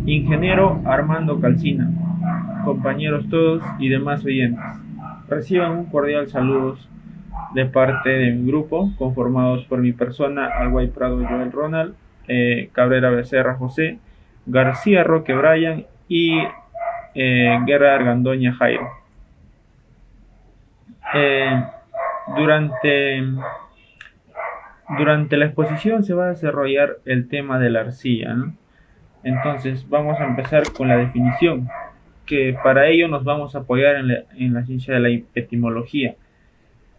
Ingeniero Armando Calcina, compañeros todos y demás oyentes. Reciban un cordial saludo de parte de mi grupo, conformados por mi persona, Alguay Prado Joel Ronald, Cabrera Becerra José, García Roque Brian y Guerra Argandoña Jairo. Eh, durante, durante la exposición se va a desarrollar el tema de la arcilla, ¿no? Entonces vamos a empezar con la definición, que para ello nos vamos a apoyar en la ciencia de la etimología,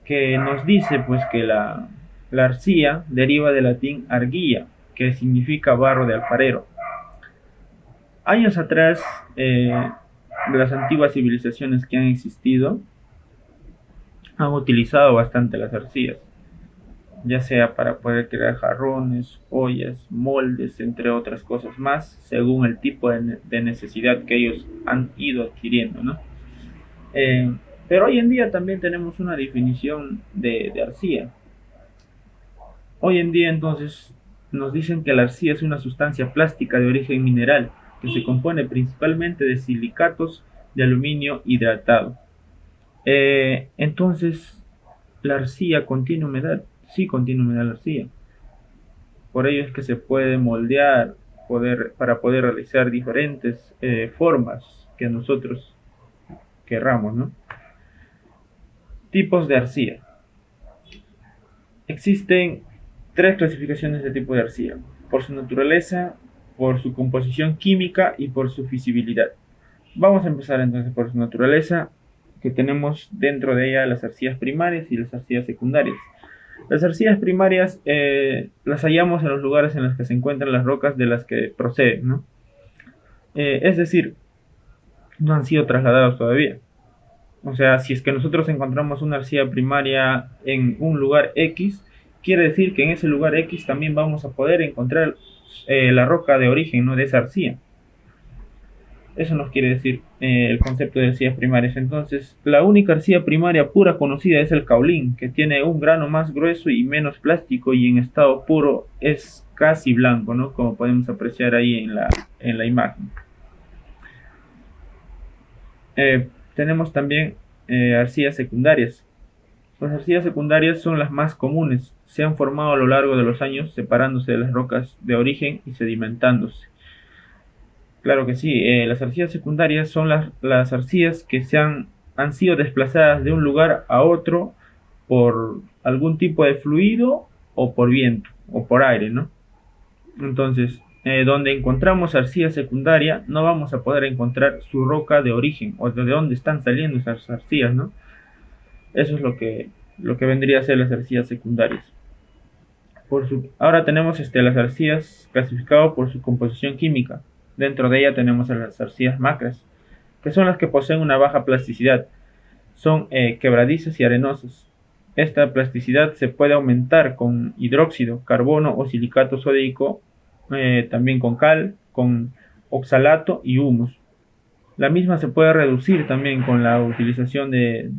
que nos dice pues que la arcilla deriva del latín argilla, que significa barro de alfarero. Años atrás, las antiguas civilizaciones que han existido han utilizado bastante las arcillas, ya sea para poder crear jarrones, ollas, moldes, entre otras cosas más, según el tipo de necesidad que ellos han ido adquiriendo, ¿no? Pero hoy en día también tenemos una definición de arcilla. Hoy en día entonces nos dicen que la arcilla es una sustancia plástica de origen mineral que se compone principalmente de silicatos de aluminio hidratado. Entonces, la arcilla contiene humedad, sí contiene humedad la arcilla. Por ello es que se puede moldear para poder realizar diferentes formas que nosotros querramos, ¿no? Tipos de arcilla. Existen tres clasificaciones de tipo de arcilla: por su naturaleza, por su composición química y por su fisibilidad. Vamos a empezar entonces por su naturaleza, que tenemos dentro de ella las arcillas primarias y las arcillas secundarias. Las arcillas primarias las hallamos en los lugares en los que se encuentran las rocas de las que proceden, ¿no? Es decir, no han sido trasladados todavía. O sea, si es que nosotros encontramos una arcilla primaria en un lugar X, quiere decir que en ese lugar X también vamos a poder encontrar la roca de origen, ¿no?, de esa arcilla. Eso nos quiere decir el concepto de arcillas primarias. Entonces, la única arcilla primaria pura conocida es el caolín, que tiene un grano más grueso y menos plástico, y en estado puro es casi blanco, ¿no?, como podemos apreciar ahí en la imagen. Tenemos también arcillas secundarias. Las arcillas secundarias son las más comunes. Se han formado a lo largo de los años, separándose de las rocas de origen y sedimentándose. Claro que sí, las arcillas secundarias son las arcillas que han sido desplazadas de un lugar a otro por algún tipo de fluido o por viento o por aire, ¿no? Entonces, donde encontramos arcilla secundaria, no vamos a poder encontrar su roca de origen o de dónde están saliendo esas arcillas, ¿no? Eso es lo que vendría a ser las arcillas secundarias. Ahora tenemos las arcillas clasificadas por su composición química. Dentro de ella tenemos a las arcillas macras, que son las que poseen una baja plasticidad. Son quebradizas y arenosas. Esta plasticidad se puede aumentar con hidróxido, carbono o silicato sódico, también con cal, con oxalato y humus. La misma se puede reducir también con la utilización de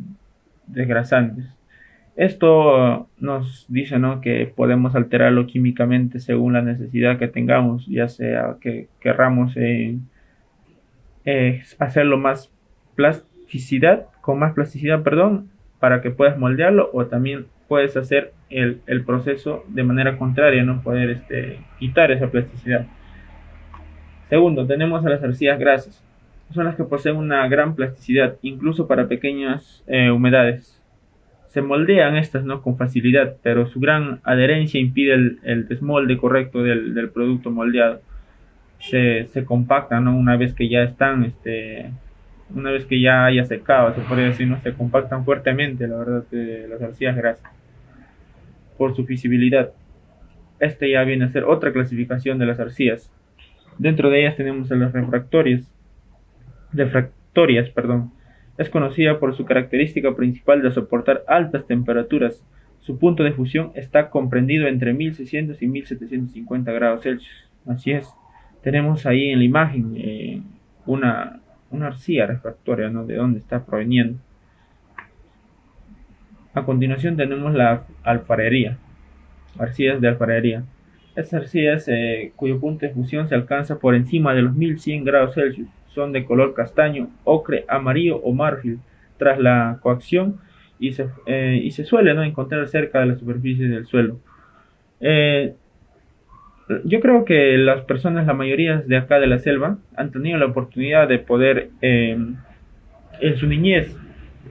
desgrasantes. Esto nos dice, ¿no?, que podemos alterarlo químicamente según la necesidad que tengamos, ya sea que querramos hacerlo con más plasticidad, para que puedas moldearlo, o también puedes hacer el proceso de manera contraria, ¿no?, poder quitar esa plasticidad. Segundo, tenemos a las arcillas grasas. Son las que poseen una gran plasticidad, incluso para pequeñas humedades. Se moldean estas, ¿no?, con facilidad, pero su gran adherencia impide el desmolde correcto del producto moldeado. Se compactan, ¿no?, una vez que ya están, una vez que ya haya secado, se podría decir, ¿no?, se compactan fuertemente, la verdad, las arcillas grasas, por su visibilidad. Ya viene a ser otra clasificación de las arcillas. Dentro de ellas tenemos a las refractorias, Es conocida por su característica principal de soportar altas temperaturas. Su punto de fusión está comprendido entre 1600 y 1750 grados Celsius. Así es. Tenemos ahí en la imagen una arcilla refractoria, ¿no?, de dónde está proveniendo. A continuación tenemos la alfarería, arcillas de alfarería. Estas arcillas, cuyo punto de fusión se alcanza por encima de los 1100 grados Celsius, son de color castaño, ocre, amarillo o marfil tras la coacción y se suele, ¿no?, encontrar cerca de la superficie del suelo. Eh, yo creo que las personas, la mayoría de acá de la selva, han tenido la oportunidad de poder en su niñez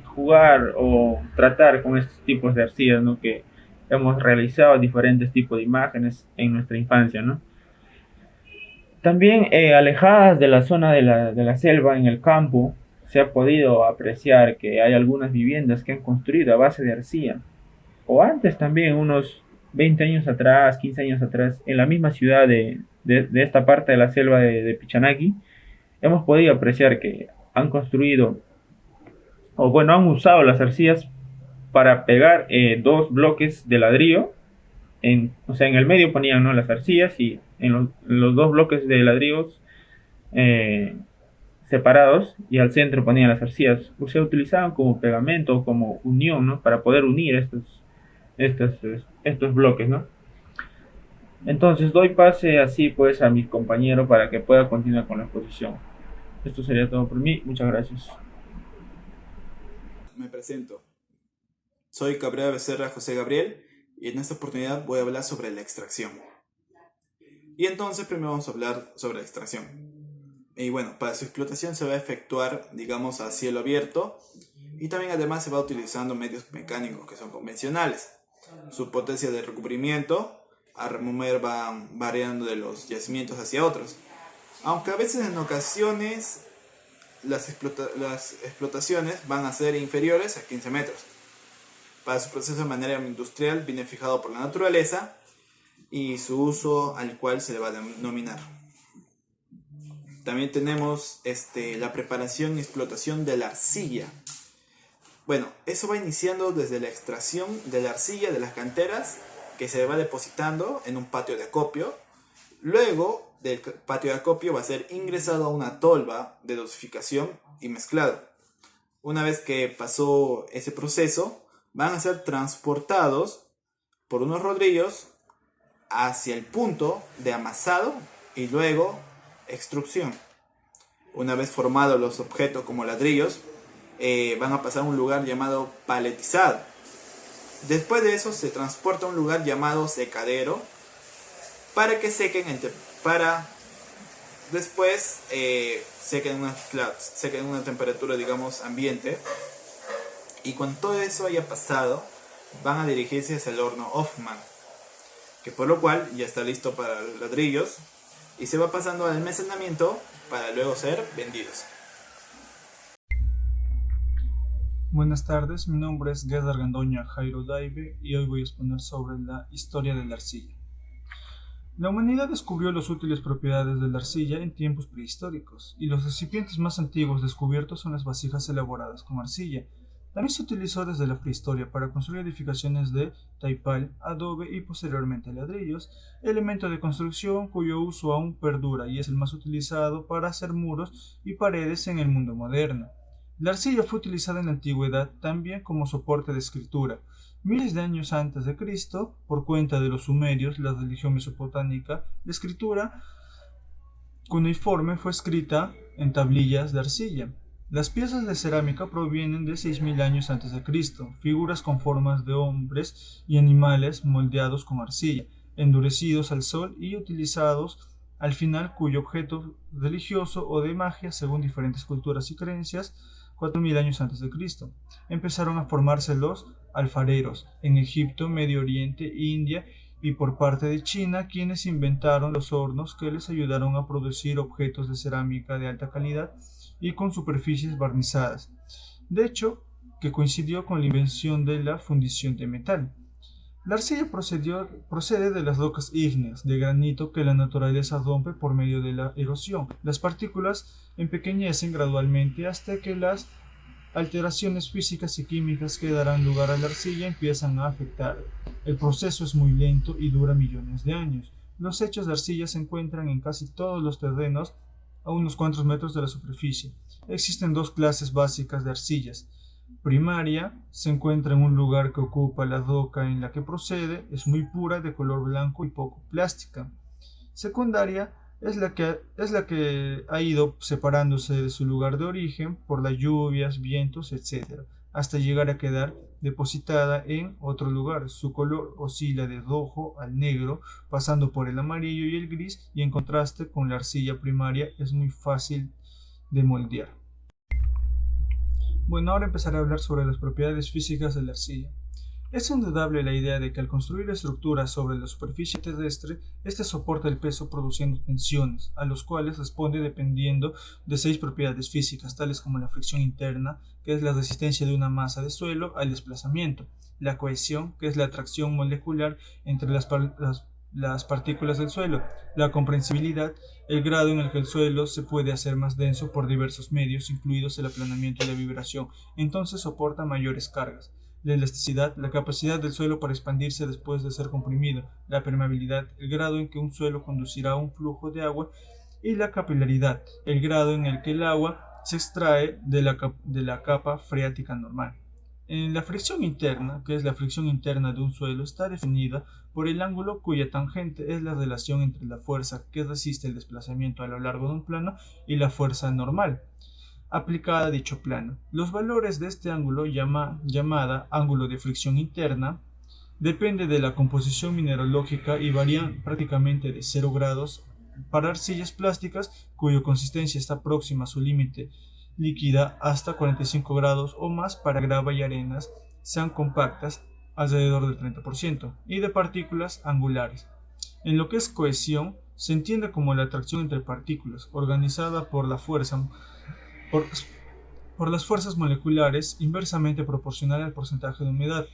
jugar o tratar con estos tipos de arcillas, ¿no? Que hemos realizado diferentes tipos de imágenes en nuestra infancia, ¿no? También alejadas de la zona de la selva, en el campo, se ha podido apreciar que hay algunas viviendas que han construido a base de arcilla. O antes también, unos 20 años atrás, 15 años atrás, en la misma ciudad de esta parte de la selva de Pichanaki, hemos podido apreciar que han construido, o bueno, han usado las arcillas para pegar dos bloques de ladrillo. O sea, en el medio ponían, ¿no?, las arcillas y en los dos bloques de ladrillos eh, separados y al centro ponían las arcillas. O sea, utilizaban como pegamento, como unión, ¿no?, para poder unir estos, estos bloques, ¿no? Entonces doy pase así pues a mi compañero para que pueda continuar con la exposición. Esto sería todo por mí. Muchas gracias. Me presento. Soy Cabrera Becerra José Gabriel y en esta oportunidad voy a hablar sobre la extracción. Y entonces primero vamos a hablar sobre la extracción. Y bueno, para su explotación se va a efectuar, digamos, a cielo abierto y también además se va utilizando medios mecánicos que son convencionales. Su potencia de recubrimiento a remover va variando de los yacimientos hacia otros. Aunque a veces en ocasiones las explotaciones van a ser inferiores a 15 metros. Para su proceso de manera industrial viene fijado por la naturaleza y su uso al cual se le va a denominar. También tenemos la preparación y explotación de la arcilla. Bueno, eso va iniciando desde la extracción de la arcilla de las canteras que se va depositando en un patio de acopio. Luego del patio de acopio va a ser ingresado a una tolva de dosificación y mezclado. Una vez que pasó ese proceso, van a ser transportados por unos rodillos hacia el punto de amasado y luego extrusión. Una vez formados los objetos como ladrillos, van a pasar a un lugar llamado paletizado. Después de eso se transporta a un lugar llamado secadero para que sequen, para después sequen en una temperatura, digamos, ambiente. Y cuando todo eso haya pasado, van a dirigirse hacia el horno Hoffman, que por lo cual ya está listo para los ladrillos y se va pasando al almacenamiento para luego ser vendidos. Buenas tardes, mi nombre es Gedar Gandoña Jairo Daibe y hoy voy a exponer sobre la historia de la arcilla. La humanidad descubrió las útiles propiedades de la arcilla en tiempos prehistóricos, y los recipientes más antiguos descubiertos son las vasijas elaboradas con arcilla. También se utilizó desde la prehistoria para construir edificaciones de taipal, adobe y posteriormente ladrillos, elemento de construcción cuyo uso aún perdura y es el más utilizado para hacer muros y paredes en el mundo moderno. La arcilla fue utilizada en la antigüedad también como soporte de escritura. Miles de años antes de Cristo, por cuenta de los sumerios, la religión mesopotámica, la escritura cuneiforme fue escrita en tablillas de arcilla. Las piezas de cerámica provienen de 6000 años antes de Cristo, figuras con formas de hombres y animales moldeados con arcilla, endurecidos al sol y utilizados al final cuyo objeto religioso o de magia, según diferentes culturas y creencias, 4000 años antes de Cristo. Empezaron a formarse los alfareros en Egipto, Medio Oriente, India y por parte de China, quienes inventaron los hornos que les ayudaron a producir objetos de cerámica de alta calidad y con superficies barnizadas. De hecho, que coincidió con la invención de la fundición de metal. La arcilla procede de las rocas ígneas de granito que la naturaleza rompe por medio de la erosión. Las partículas empequeñecen gradualmente hasta que las alteraciones físicas y químicas que darán lugar a la arcilla empiezan a afectar. El proceso es muy lento y dura millones de años. Los hechos de arcilla se encuentran en casi todos los terrenos a unos cuantos metros de la superficie. Existen dos clases básicas de arcillas: Primaria se encuentra en un lugar que ocupa la roca en la que procede, es muy pura, de color blanco y poco plástica. Secundaria es la que ha ido separándose de su lugar de origen por las lluvias, vientos, etc., hasta llegar a quedar depositada en otro lugar. Su color oscila de rojo al negro, pasando por el amarillo y el gris, y en contraste con la arcilla primaria es muy fácil de moldear. Bueno, ahora empezaré a hablar sobre las propiedades físicas de la arcilla. Es indudable la idea de que al construir estructuras sobre la superficie terrestre, éste soporta el peso produciendo tensiones, a los cuales responde dependiendo de 6 propiedades físicas, tales como la fricción interna, que es la resistencia de una masa de suelo al desplazamiento, la cohesión, que es la atracción molecular entre las partículas del suelo, la comprensibilidad, el grado en el que el suelo se puede hacer más denso por diversos medios, incluidos el aplanamiento y la vibración, entonces soporta mayores cargas. La elasticidad, la capacidad del suelo para expandirse después de ser comprimido, la permeabilidad, el grado en que un suelo conducirá un flujo de agua, y la capilaridad, el grado en el que el agua se extrae de la capa freática normal. En la fricción interna, que es la fricción interna de un suelo, está definida por el ángulo cuya tangente es la relación entre la fuerza que resiste el desplazamiento a lo largo de un plano y la fuerza normal aplicada a dicho plano. Los valores de este ángulo, llamada ángulo de fricción interna, depende de la composición mineralógica y varían prácticamente de 0 grados para arcillas plásticas cuya consistencia está próxima a su límite líquida hasta 45 grados o más para grava y arenas sean compactas alrededor del 30% y de partículas angulares. En lo que es cohesión, se entiende como la atracción entre partículas organizada por por, por las fuerzas moleculares inversamente proporcional al porcentaje de humedad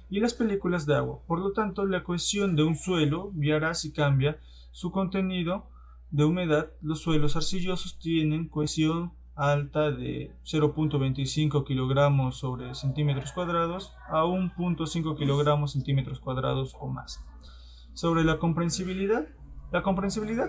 y las películas de agua. Por lo tanto, la cohesión de un suelo variará si cambia su contenido de humedad. Los suelos arcillosos tienen cohesión alta de 0.25 kilogramos sobre centímetros cuadrados a 1.5 kilogramos centímetros cuadrados o más. Sobre la comprensibilidad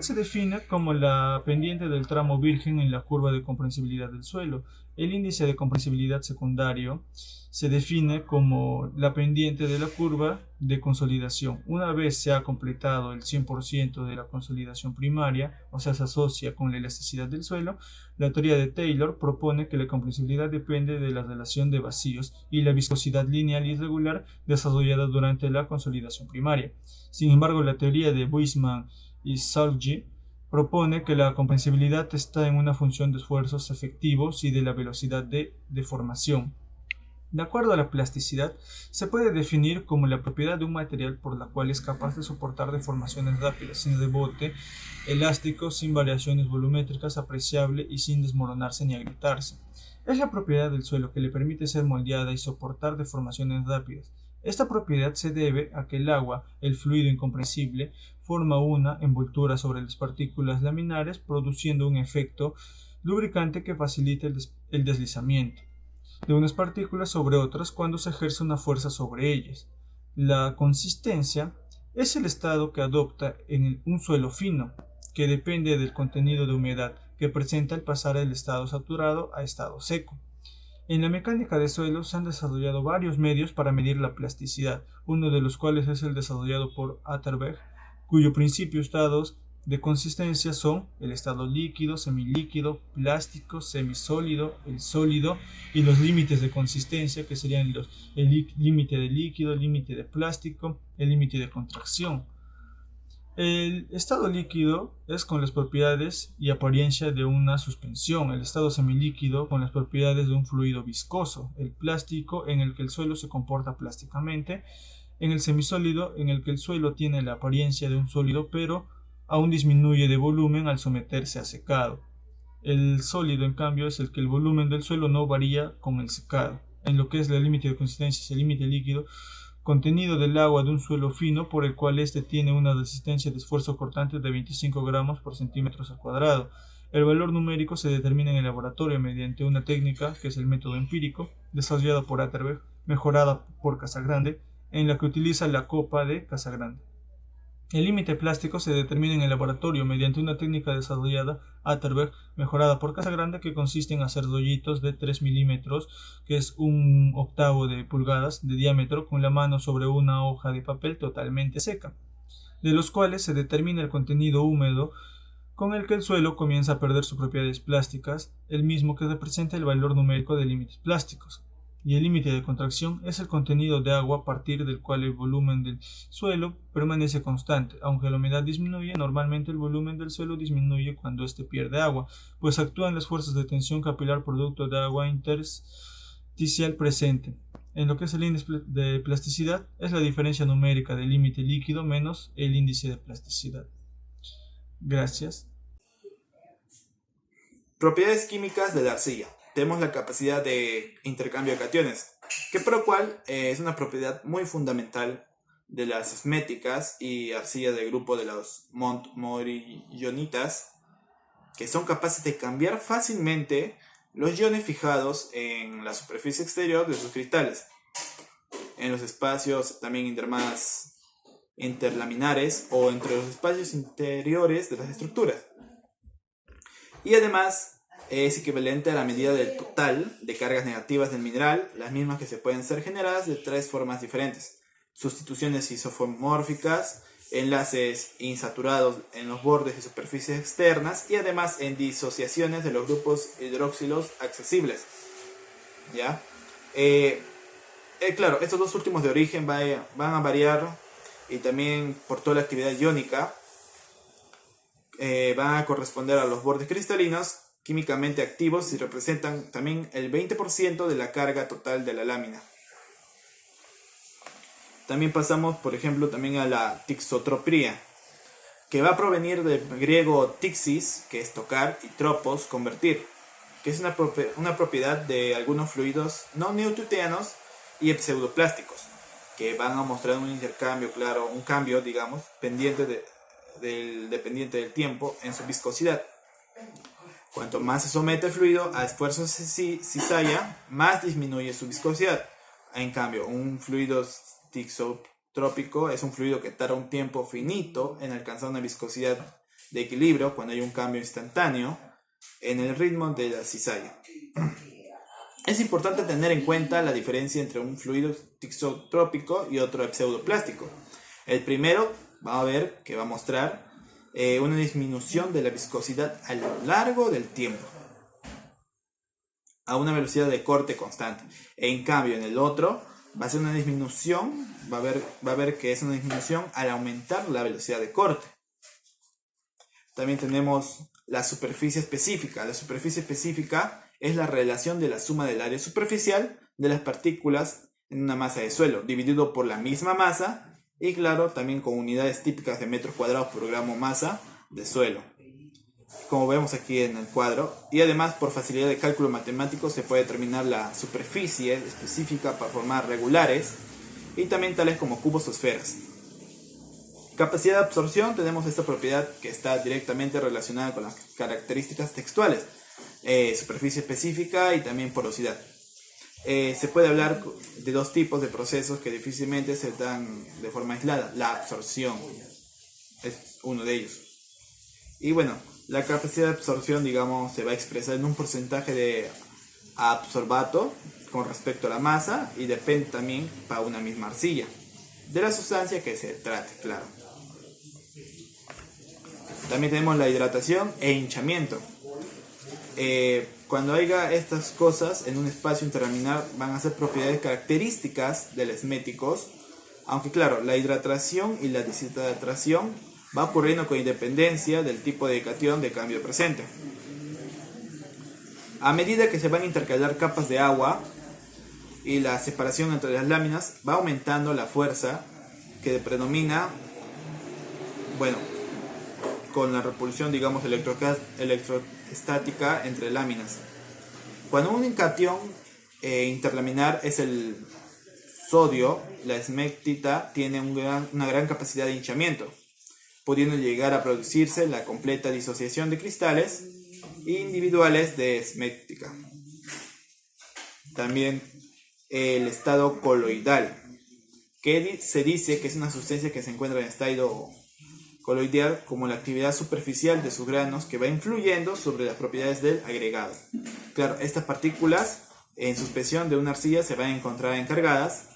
se define como la pendiente del tramo virgen en la curva de comprensibilidad del suelo. El índice de comprensibilidad secundario se define como la pendiente de la curva de consolidación. Una vez se ha completado el 100% de la consolidación primaria, o sea, se asocia con la elasticidad del suelo, la teoría de Taylor propone que la comprensibilidad depende de la relación de vacíos y la viscosidad lineal irregular desarrollada durante la consolidación primaria. Sin embargo, la teoría de Buissmann y Salgi propone que la comprensibilidad está en una función de esfuerzos efectivos y de la velocidad de deformación. De acuerdo a la plasticidad, se puede definir como la propiedad de un material por la cual es capaz de soportar deformaciones rápidas, sin rebote, elástico, sin variaciones volumétricas apreciable y sin desmoronarse ni agrietarse. Es la propiedad del suelo que le permite ser moldeada y soportar deformaciones rápidas. Esta propiedad se debe a que el agua, el fluido incompresible, forma una envoltura sobre las partículas laminares, produciendo un efecto lubricante que facilita el deslizamiento de unas partículas sobre otras cuando se ejerce una fuerza sobre ellas. La consistencia es el estado que adopta en un suelo fino, que depende del contenido de humedad que presenta al pasar del estado saturado a estado seco. En la mecánica de suelos se han desarrollado varios medios para medir la plasticidad, uno de los cuales es el desarrollado por Atterberg, cuyo principio estados de consistencia son el estado líquido, semilíquido, plástico, semisólido, el sólido y los límites de consistencia que serían el límite de líquido, el límite de plástico, el límite de contracción. El estado líquido es con las propiedades y apariencia de una suspensión, el estado semilíquido con las propiedades de un fluido viscoso, el plástico en el que el suelo se comporta plásticamente, en el semisólido en el que el suelo tiene la apariencia de un sólido pero aún disminuye de volumen al someterse a secado. El sólido, en cambio, es el que el volumen del suelo no varía con el secado. En lo que es el límite de consistencia es el límite líquido contenido del agua de un suelo fino por el cual éste tiene una resistencia de esfuerzo cortante de 25 gramos por centímetros al cuadrado. El valor numérico se determina en el laboratorio mediante una técnica que es el método empírico, desarrollado por Atterberg, mejorada por Casagrande, en la que utiliza la copa de Casagrande. El límite plástico se determina en el laboratorio mediante una técnica desarrollada Atterberg mejorada por Casagrande, que consiste en hacer rollitos de 3 milímetros, que es un octavo de pulgadas de diámetro, con la mano sobre una hoja de papel totalmente seca, de los cuales se determina el contenido húmedo con el que el suelo comienza a perder sus propiedades plásticas, el mismo que representa el valor numérico de límites plásticos. Y el límite de contracción es el contenido de agua a partir del cual el volumen del suelo permanece constante. Aunque la humedad disminuye, normalmente el volumen del suelo disminuye cuando éste pierde agua, pues actúan las fuerzas de tensión capilar producto de agua intersticial presente. En lo que es el índice de plasticidad, es la diferencia numérica del límite líquido menos el índice de plasticidad. Gracias. Propiedades químicas de la arcilla. Tenemos la capacidad de intercambio de cationes, que por lo cual es una propiedad muy fundamental de las esméticas y arcillas del grupo de los montmorillonitas, que son capaces de cambiar fácilmente los iones fijados en la superficie exterior de sus cristales, en los espacios también más interlaminares o entre los espacios interiores de las estructuras. Y además es equivalente a la medida del total de cargas negativas del mineral, las mismas que se pueden ser generadas de 3 formas diferentes: sustituciones isomórficas, enlaces insaturados en los bordes y superficies externas, y además en disociaciones de los grupos hidroxilos accesibles. ¿Ya? Claro, estos dos últimos de origen van a variar, y también por toda la actividad iónica van a corresponder a los bordes cristalinos químicamente activos y representan también el 20% de la carga total de la lámina. También pasamos, por ejemplo, también a la tixotropía, que va a provenir del griego tixis, que es tocar, y tropos, convertir, que es una propiedad de algunos fluidos no newtonianos y pseudoplásticos, que van a mostrar un intercambio, claro, un cambio, digamos, dependiente del tiempo en su viscosidad. Cuanto más se somete el fluido a esfuerzos cizalla, más disminuye su viscosidad. En cambio, un fluido tixotrópico es un fluido que tarda un tiempo finito en alcanzar una viscosidad de equilibrio cuando hay un cambio instantáneo en el ritmo de la cizalla. Es importante tener en cuenta la diferencia entre un fluido tixotrópico y otro pseudoplástico. El primero va a mostrar una disminución de la viscosidad a lo largo del tiempo, a una velocidad de corte constante. En cambio, en el otro va a ser una disminución, va a ver que es una disminución al aumentar la velocidad de corte. También tenemos la superficie específica. La superficie específica es la relación de la suma del área superficial de las partículas en una masa de suelo, dividido por la misma masa, y claro, también con unidades típicas de metros cuadrados por gramo masa de suelo, como vemos aquí en el cuadro. Y además, por facilidad de cálculo matemático, se puede determinar la superficie específica para formar regulares, y también tales como cubos o esferas. Capacidad de absorción, tenemos esta propiedad que está directamente relacionada con las características textuales, superficie específica y también porosidad. Se puede hablar de dos tipos de procesos que difícilmente se dan de forma aislada. La absorción es uno de ellos. Y bueno, la capacidad de absorción, digamos, se va a expresar en un porcentaje de absorbato con respecto a la masa, y depende también para una misma arcilla de la sustancia que se trate, claro. También tenemos la hidratación e hinchamiento. Cuando haya estas cosas en un espacio interlaminar, van a ser propiedades características de los esméticos, aunque claro, la hidratación y la deshidratación va ocurriendo con independencia del tipo de catión de cambio presente. A medida que se van a intercalar capas de agua y la separación entre las láminas, va aumentando la fuerza que predomina, con la repulsión, digamos, electroestática entre láminas. Cuando un catión interlaminar es el sodio, la esmectita tiene una gran capacidad de hinchamiento, pudiendo llegar a producirse la completa disociación de cristales individuales de esmectica. También el estado coloidal, que se dice que es una sustancia que se encuentra en estado coloidal como la actividad superficial de sus granos que va influyendo sobre las propiedades del agregado. Claro, estas partículas en suspensión de una arcilla se van a encontrar encargadas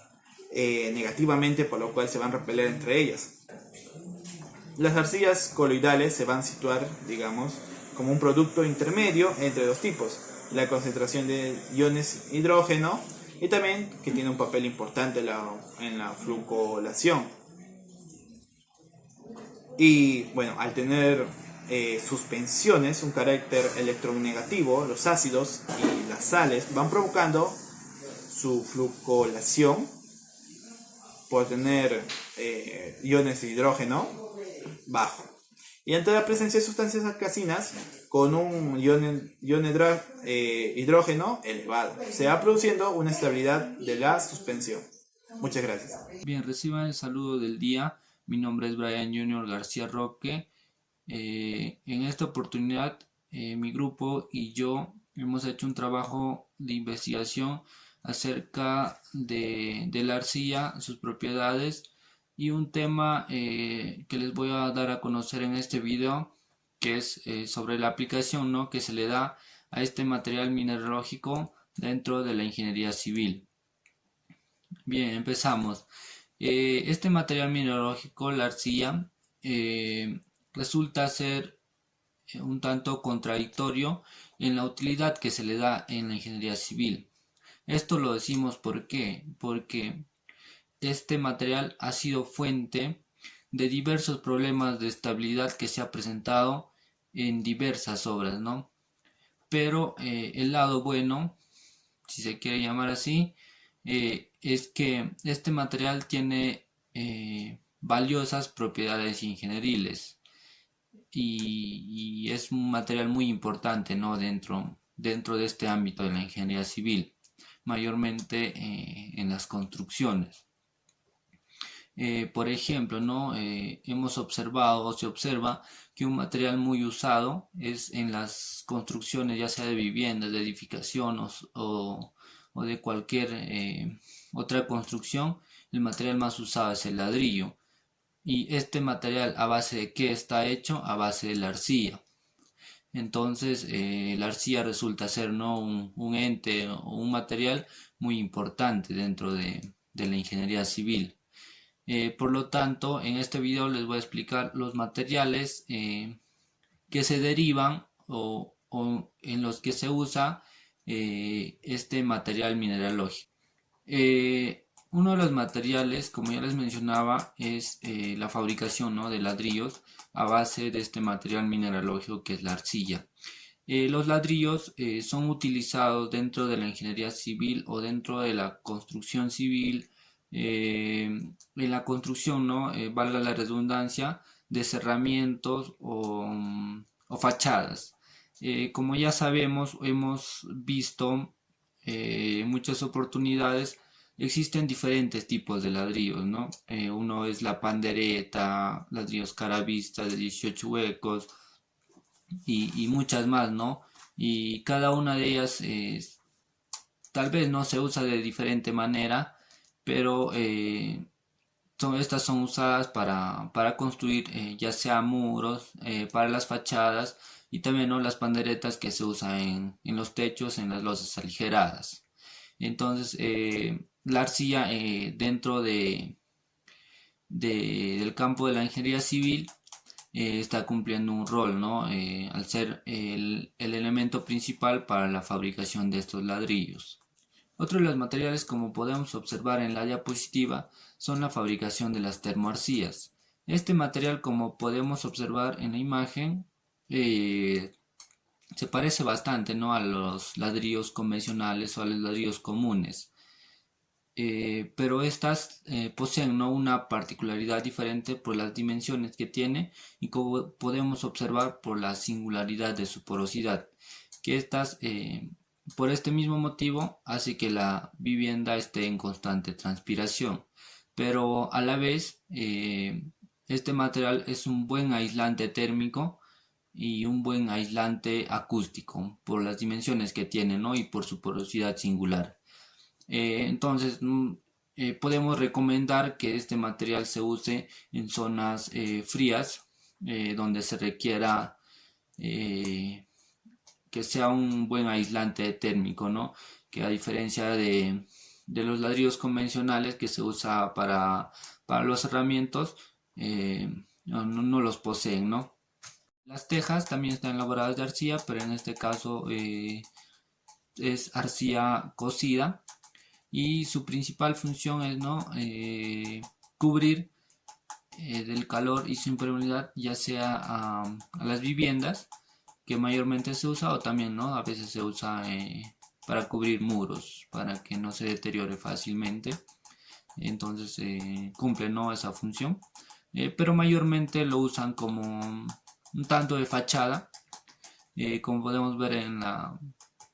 negativamente, por lo cual se van a repeler entre ellas. Las arcillas coloidales se van a situar, digamos, como un producto intermedio entre dos tipos, la concentración de iones hidrógeno y también que tiene un papel importante en la flucolación. Y bueno, al tener suspensiones, un carácter electronegativo, los ácidos y las sales van provocando su flucolación por tener iones de hidrógeno bajo. Y ante la presencia de sustancias alcalinas con un hidrógeno elevado, se va produciendo una estabilidad de la suspensión. Muchas gracias. Bien, reciban el saludo del día. Mi nombre es Brian Junior García Roque. En esta oportunidad, mi grupo y yo hemos hecho un trabajo de investigación acerca de la arcilla, sus propiedades y un tema que les voy a dar a conocer en este video, que es sobre la aplicación, ¿no?, que se le da a este material mineralógico dentro de la ingeniería civil. Bien, empezamos. Este material mineralógico, la arcilla, resulta ser un tanto contradictorio en la utilidad que se le da en la ingeniería civil. Esto lo decimos ¿por qué? Porque este material ha sido fuente de diversos problemas de estabilidad que se ha presentado en diversas obras, ¿no? Pero el lado bueno, si se quiere llamar así, es que este material tiene valiosas propiedades ingenieriles y es un material muy importante, ¿no?, dentro de este ámbito de la ingeniería civil, mayormente en las construcciones. Por ejemplo, ¿no?, hemos observado o se observa que un material muy usado es en las construcciones, ya sea de viviendas, de edificación o de cualquier otra construcción. El material más usado es el ladrillo. Y este material, ¿a base de qué está hecho? A base de la arcilla. Entonces, la arcilla resulta ser, ¿no?, un ente o un material muy importante dentro de la ingeniería civil. Por lo tanto, en este video les voy a explicar los materiales que se derivan o en los que se usa este material mineralógico. Uno de los materiales, como ya les mencionaba, es la fabricación, ¿no?, de ladrillos a base de este material mineralógico que es la arcilla. Los ladrillos son utilizados dentro de la ingeniería civil o dentro de la construcción civil. En la construcción, ¿no?, valga la redundancia, de cerramientos o fachadas. Como ya sabemos, hemos visto muchas oportunidades, existen diferentes tipos de ladrillos, ¿no? Uno es la pandereta, ladrillos caravista de 18 huecos y muchas más, ¿no? Y cada una de ellas tal vez no se usa de diferente manera, pero estas son usadas para construir ya sea muros, para las fachadas y también, ¿no?, las panderetas que se usan en los techos, en las losas aligeradas. Entonces, la arcilla dentro del campo de la ingeniería civil está cumpliendo un rol, ¿no?, al ser el elemento principal para la fabricación de estos ladrillos. Otro de los materiales, como podemos observar en la diapositiva, son la fabricación de las termoarcillas. Este material, como podemos observar en la imagen, se parece bastante, ¿no?, a los ladrillos convencionales o a los ladrillos comunes. Pero estas poseen, ¿no?, una particularidad diferente por las dimensiones que tiene y como podemos observar por la singularidad de su porosidad, que estas por este mismo motivo hace que la vivienda esté en constante transpiración, pero a la vez este material es un buen aislante térmico y un buen aislante acústico por las dimensiones que tiene, ¿no?, y por su porosidad singular. Entonces podemos recomendar que este material se use en zonas frías, donde se requiera que sea un buen aislante térmico, ¿no? Que a diferencia de los ladrillos convencionales que se usa para los cerramientos, no los poseen, ¿no? Las tejas también están elaboradas de arcilla, pero en este caso es arcilla cocida, y su principal función es, ¿no? Cubrir del calor y su impermeabilidad, ya sea a las viviendas, que mayormente se usa, o también, ¿no? A veces se usa para cubrir muros, para que no se deteriore fácilmente. Entonces cumple, ¿no? esa función, pero mayormente lo usan como un tanto de fachada, como podemos ver en la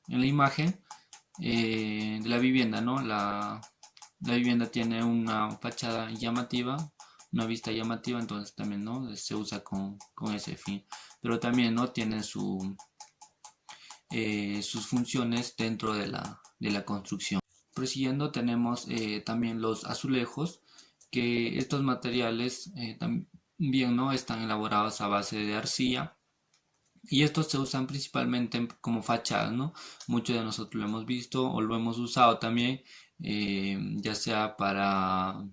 imagen de la vivienda, ¿no? La vivienda tiene una fachada llamativa, una vista llamativa, entonces también, ¿no? se usa con ese fin, pero también, ¿no? tiene sus funciones dentro de la construcción. Prosiguiendo, tenemos también los azulejos, que estos materiales también, ¿no? están elaborados a base de arcilla, y estos se usan principalmente como fachadas, ¿no? Muchos de nosotros lo hemos visto o lo hemos usado también, ya sea para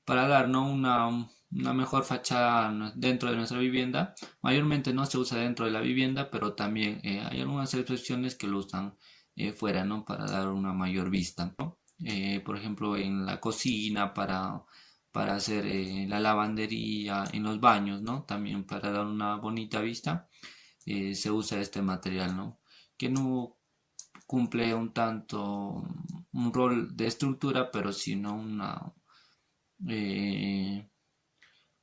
dar, ¿no? una mejor fachada dentro de nuestra vivienda. Mayormente no se usa dentro de la vivienda, pero también hay algunas excepciones que lo usan fuera, ¿no? Para dar una mayor vista, ¿no? Por ejemplo, en la cocina, para hacer la lavandería, en los baños, ¿no? También para dar una bonita vista, se usa este material, ¿no? Que no cumple un tanto un rol de estructura, pero sino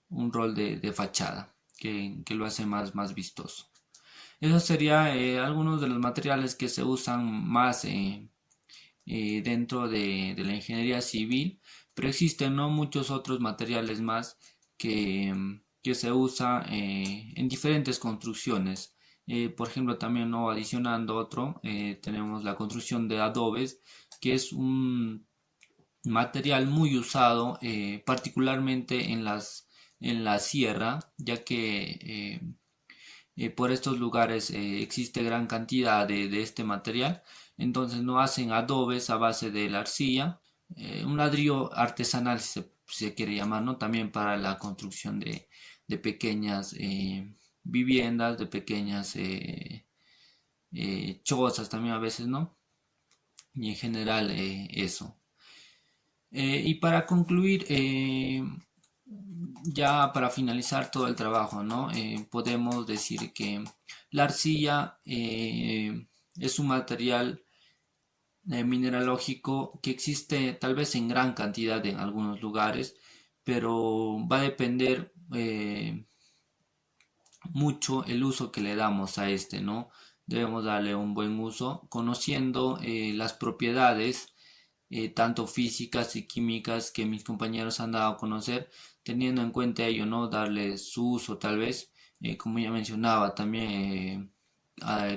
un rol de fachada, que lo hace más vistoso. Eso sería algunos de los materiales que se usan más dentro de la ingeniería civil, pero existen, ¿no? muchos otros materiales más que se usa en diferentes construcciones. Por ejemplo, también, ¿no? adicionando otro, tenemos la construcción de adobes, que es un material muy usado particularmente en la sierra, ya que por estos lugares existe gran cantidad de este material. Entonces no hacen adobes a base de la arcilla, un ladrillo artesanal, si se quiere llamar, ¿no? También para la construcción de pequeñas viviendas, de pequeñas chozas también a veces, ¿no? Y en general eso. Y para concluir, ya para finalizar todo el trabajo, ¿no? Podemos decir que la arcilla es un material mineralógico que existe tal vez en gran cantidad en algunos lugares, pero va a depender mucho el uso que le damos a este, ¿no? Debemos darle un buen uso, conociendo las propiedades tanto físicas y químicas que mis compañeros han dado a conocer, teniendo en cuenta ello, ¿no? Darle su uso tal vez, como ya mencionaba, también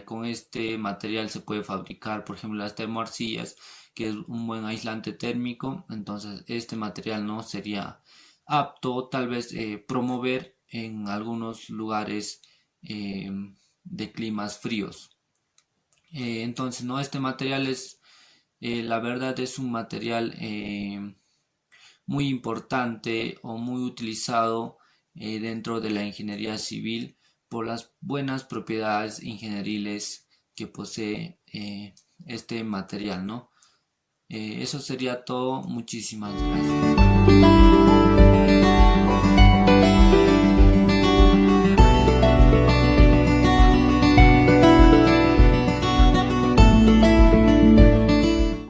con este material se puede fabricar, por ejemplo, las termoarcillas, que es un buen aislante térmico. Entonces este material no sería apto tal vez promover en algunos lugares de climas fríos. Entonces, ¿no? Este material es la verdad es un material muy importante o muy utilizado dentro de la ingeniería civil por las buenas propiedades ingenieriles que posee este material, ¿no? Eso sería todo. Muchísimas gracias.